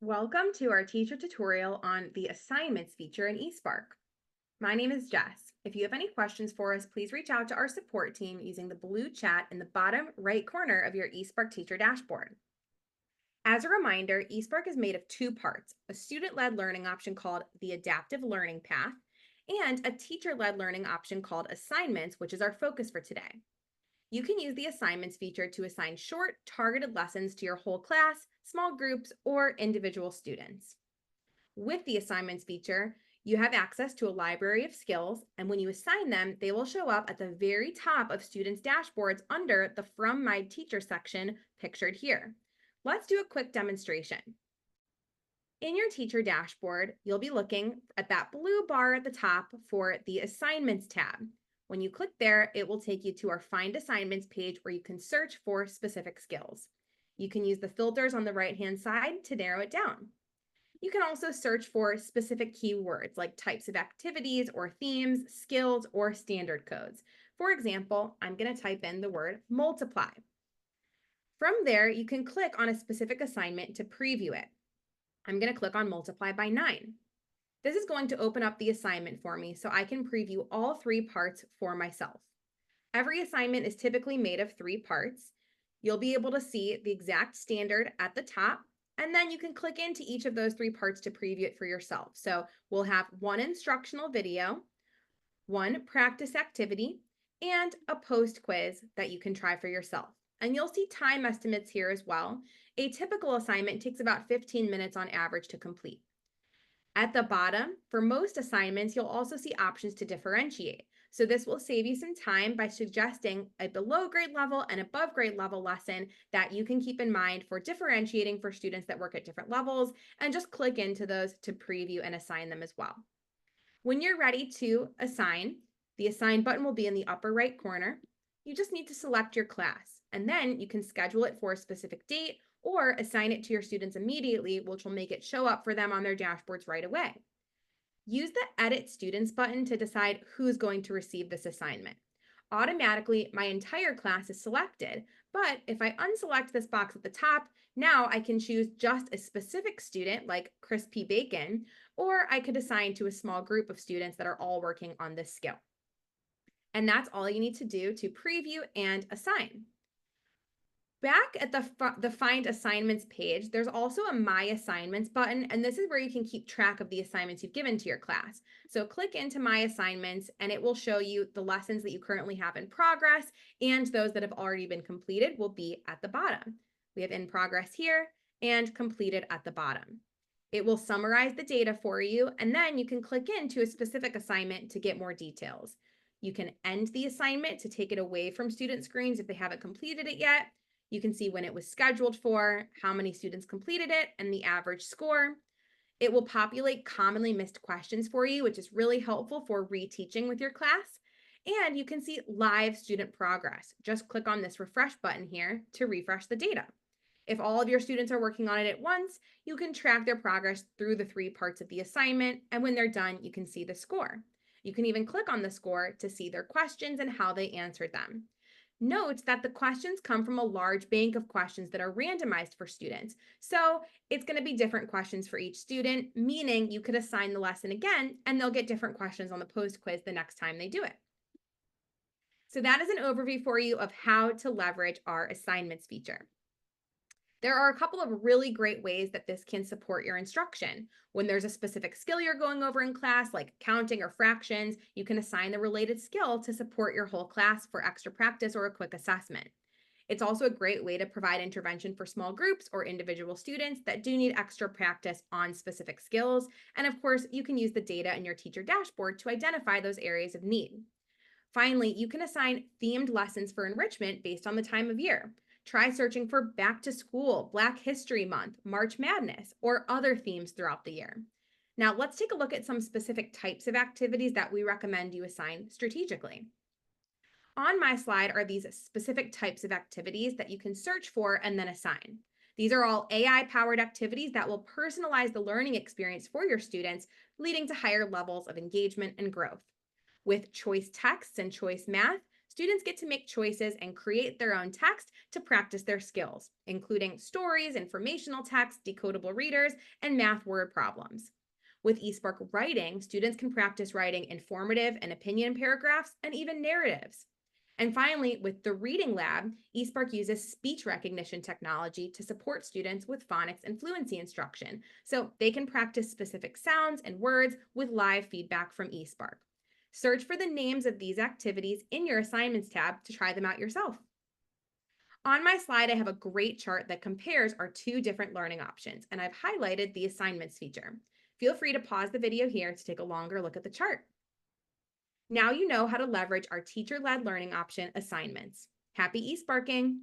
Welcome to our teacher tutorial on the assignments feature in eSpark. My name is Jess. If you have any questions for us, please reach out to our support team using the blue chat in the bottom right corner of your eSpark teacher dashboard. As a reminder, eSpark is made of two parts, a student-led learning option called the Adaptive Learning Path, and a teacher-led learning option called Assignments, which is our focus for today. You can use the assignments feature to assign short, targeted lessons to your whole class, small groups, or individual students. With the assignments feature, you have access to a library of skills, and when you assign them, they will show up at the very top of students' dashboards under the From My Teacher section pictured here. Let's do a quick demonstration. In your teacher dashboard, you'll be looking at that blue bar at the top for the Assignments tab. When you click there, it will take you to our Find Assignments page where you can search for specific skills. You can use the filters on the right-hand side to narrow it down. You can also search for specific keywords like types of activities or themes, skills, or standard codes. For example, I'm going to type in the word multiply. From there, you can click on a specific assignment to preview it. I'm going to click on multiply by 9. This is going to open up the assignment for me so I can preview all three parts for myself. Every assignment is typically made of three parts. You'll be able to see the exact standard at the top, and then you can click into each of those three parts to preview it for yourself. So we'll have one instructional video, one practice activity, and a post quiz that you can try for yourself. And you'll see time estimates here as well. A typical assignment takes about 15 minutes on average to complete. At the bottom, for most assignments, you'll also see options to differentiate. So this will save you some time by suggesting a below grade level and above grade level lesson that you can keep in mind for differentiating for students that work at different levels, and just click into those to preview and assign them as well. When you're ready to assign, the Assign button will be in the upper right corner. You just need to select your class, and then you can schedule it for a specific date or assign it to your students immediately, which will make it show up for them on their dashboards right away. Use the Edit Students button to decide who's going to receive this assignment. Automatically, my entire class is selected, but if I unselect this box at the top, now I can choose just a specific student like Crispy Bacon, or I could assign to a small group of students that are all working on this skill. And that's all you need to do to preview and assign. Back at the Find Assignments page, there's also a My Assignments button, and this is where you can keep track of the assignments you've given to your class. So click into My Assignments, and it will show you the lessons that you currently have in progress, and those that have already been completed will be at the bottom. We have in progress here and completed at the bottom. It will summarize the data for you, and then you can click into a specific assignment to get more details. You can end the assignment to take it away from student screens if they haven't completed it yet. You can see when it was scheduled for, how many students completed it, and the average score. It will populate commonly missed questions for you, which is really helpful for reteaching with your class. And you can see live student progress. Just click on this refresh button here to refresh the data. If all of your students are working on it at once, you can track their progress through the three parts of the assignment, and when they're done, you can see the score. You can even click on the score to see their questions and how they answered them. Note that the questions come from a large bank of questions that are randomized for students. So it's going to be different questions for each student, meaning you could assign the lesson again and they'll get different questions on the post quiz the next time they do it. So that is an overview for you of how to leverage our assignments feature. There are a couple of really great ways that this can support your instruction. When there's a specific skill you're going over in class, like counting or fractions, you can assign the related skill to support your whole class for extra practice or a quick assessment. It's also a great way to provide intervention for small groups or individual students that do need extra practice on specific skills. And of course, you can use the data in your teacher dashboard to identify those areas of need. Finally, you can assign themed lessons for enrichment based on the time of year. Try searching for Back to School, Black History Month, March Madness, or other themes throughout the year. Now, let's take a look at some specific types of activities that we recommend you assign strategically. On my slide are these specific types of activities that you can search for and then assign. These are all AI-powered activities that will personalize the learning experience for your students, leading to higher levels of engagement and growth. With choice texts and choice math, students get to make choices and create their own text to practice their skills, including stories, informational text, decodable readers, and math word problems. With eSpark Writing, students can practice writing informative and opinion paragraphs and even narratives. And finally, with the Reading Lab, eSpark uses speech recognition technology to support students with phonics and fluency instruction, so they can practice specific sounds and words with live feedback from eSpark. Search for the names of these activities in your assignments tab to try them out yourself. On my slide, I have a great chart that compares our two different learning options, and I've highlighted the assignments feature. Feel free to pause the video here to take a longer look at the chart. Now you know how to leverage our teacher-led learning option assignments. Happy eSparking!